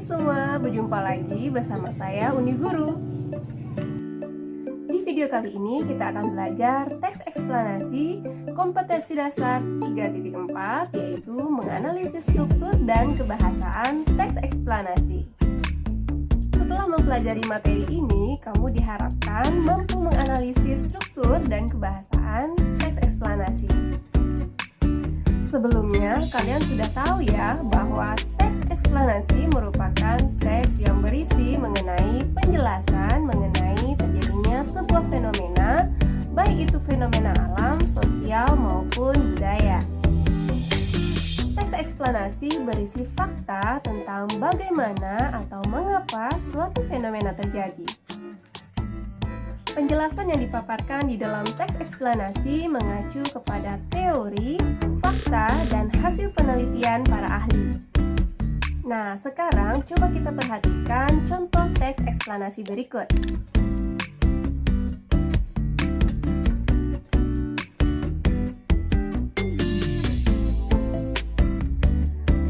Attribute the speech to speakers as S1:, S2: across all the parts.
S1: semua, berjumpa lagi bersama saya Uni Guru. Di video kali ini kita akan belajar teks eksplanasi kompetensi dasar 3.4, yaitu menganalisis struktur dan kebahasaan teks eksplanasi. Setelah mempelajari materi ini, kamu diharapkan mampu menganalisis struktur dan kebahasaan teks eksplanasi. Sebelumnya, kalian sudah tahu ya bahwa teks eksplanasi merupakan teks yang berisi mengenai penjelasan mengenai terjadinya sebuah fenomena, baik itu fenomena alam, sosial, maupun budaya. Teks eksplanasi berisi fakta tentang bagaimana atau mengapa suatu fenomena terjadi. Penjelasan yang dipaparkan di dalam teks eksplanasi mengacu kepada teori, fakta, dan hasil penelitian para ahli. Nah, sekarang coba kita perhatikan contoh teks eksplanasi berikut.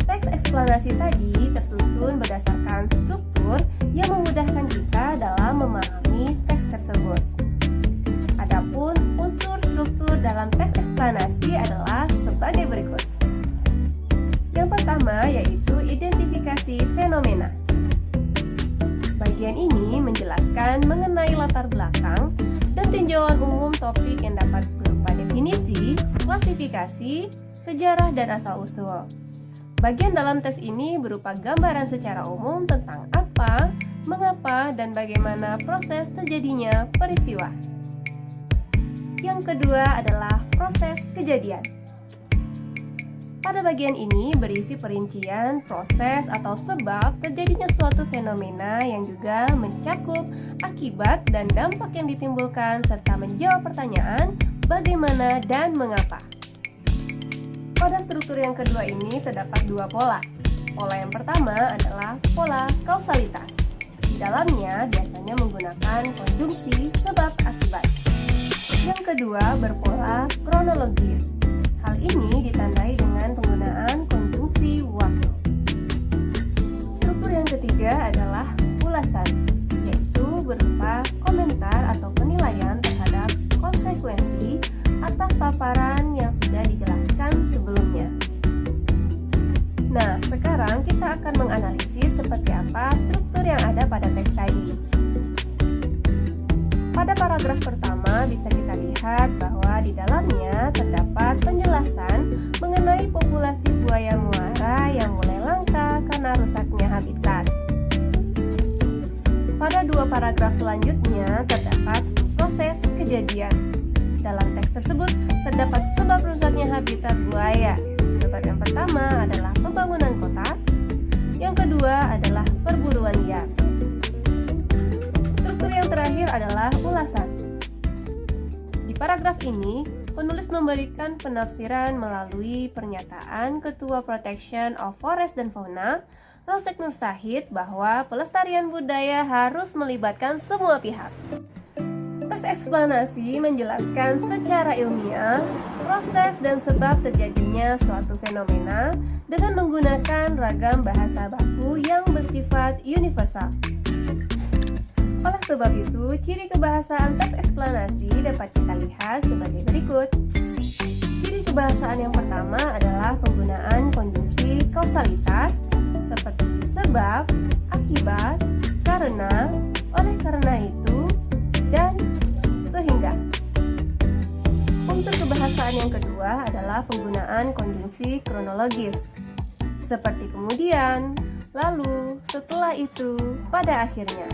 S1: Teks eksplanasi tadi tersusun berdasarkan struktur yang memudahkan kita dalam memahami teks tersebut. Adapun unsur struktur dalam teks eksplanasi adalah sebagai berikut. Yang pertama yaitu identifikasi fenomena. Bagian ini menjelaskan mengenai latar belakang dan tinjauan umum topik yang dapat berupa definisi, klasifikasi, sejarah, dan asal-usul. Bagian dalam tes ini berupa gambaran secara umum tentang apa, mengapa, dan bagaimana proses terjadinya peristiwa. Yang kedua adalah proses kejadian. Pada bagian ini berisi perincian proses atau sebab terjadinya suatu fenomena yang juga mencakup akibat dan dampak yang ditimbulkan serta menjawab pertanyaan bagaimana dan mengapa. Pada struktur yang kedua ini terdapat dua pola. Pola yang pertama adalah pola kausalitas. Di dalamnya biasanya menggunakan konjungsi sebab akibat. Yang kedua berpola kronologis. Hal ini ditandai dengan penggunaan konjungsi waktu. Struktur yang ketiga adalah ulasan, yaitu berupa komentar atau penilaian terhadap konsekuensi atas paparan yang sudah dijelaskan sebelumnya. Nah, sekarang kita akan menganalisis seperti apa struktur yang ada pada teks tadi. Pada paragraf pertama bisa kita lihat bahwa di dalamnya terdapat penjelasan mengenai populasi buaya muara yang mulai langka karena rusaknya habitat. Pada dua paragraf selanjutnya terdapat proses kejadian. Dalam teks tersebut terdapat sebab rusaknya habitat buaya. Sebab yang pertama adalah pembangunan kota, yang kedua adalah perburuan liar. Struktur yang terakhir adalah ulasan. Di paragraf ini, penulis memberikan penafsiran melalui pernyataan Ketua Protection of Forest dan Fauna, Rosek Nur Sahid, bahwa pelestarian budaya harus melibatkan semua pihak. Teks eksplanasi menjelaskan secara ilmiah proses dan sebab terjadinya suatu fenomena dengan menggunakan ragam bahasa baku yang bersifat universal. Oleh sebab itu, ciri kebahasaan teks eksplanasi dapat kita lihat sebagai berikut. Ciri kebahasaan yang pertama adalah penggunaan konjungsi kausalitas seperti sebab, akibat, karena, oleh karena itu, dan sehingga. Unsur kebahasaan yang kedua adalah penggunaan konjungsi kronologis seperti kemudian, lalu, setelah itu, pada akhirnya.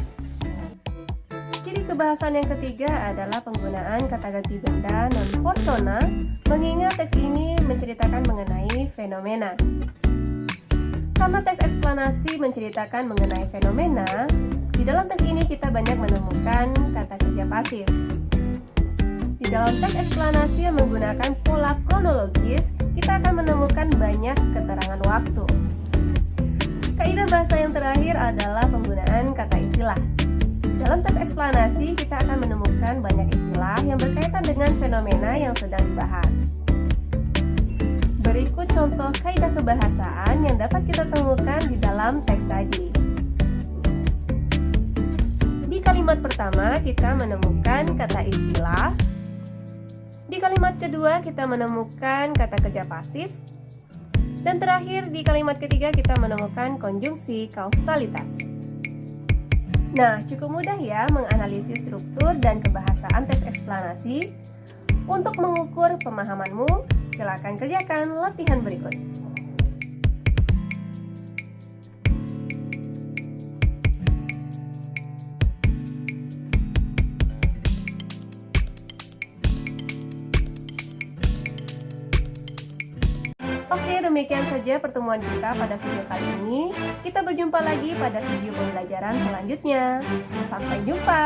S1: Ciri kebahasaan yang ketiga adalah penggunaan kata ganti benda non-persona, mengingat teks ini menceritakan mengenai fenomena. Karena teks eksplanasi menceritakan mengenai fenomena, di dalam teks ini kita banyak menemukan kata kerja pasif. Di dalam teks eksplanasi yang menggunakan pola kronologis, kita akan menemukan banyak keterangan waktu. Kaidah bahasa yang terakhir adalah penggunaan kata istilah. Dalam teks eksplanasi, kita akan menemukan banyak istilah yang berkaitan dengan fenomena yang sedang dibahas. Berikut contoh kaidah kebahasaan yang dapat kita temukan di dalam teks tadi. kalimat pertama kita menemukan kata istilah. Di kalimat kedua kita menemukan kata kerja pasif. Dan terakhir di kalimat ketiga kita menemukan konjungsi kausalitas. Nah, cukup mudah ya menganalisis struktur dan kebahasaan teks eksplanasi. Untuk mengukur pemahamanmu, silakan kerjakan latihan berikut. Oke, demikian saja pertemuan kita pada video kali ini. Kita berjumpa lagi pada video pembelajaran selanjutnya. Sampai jumpa.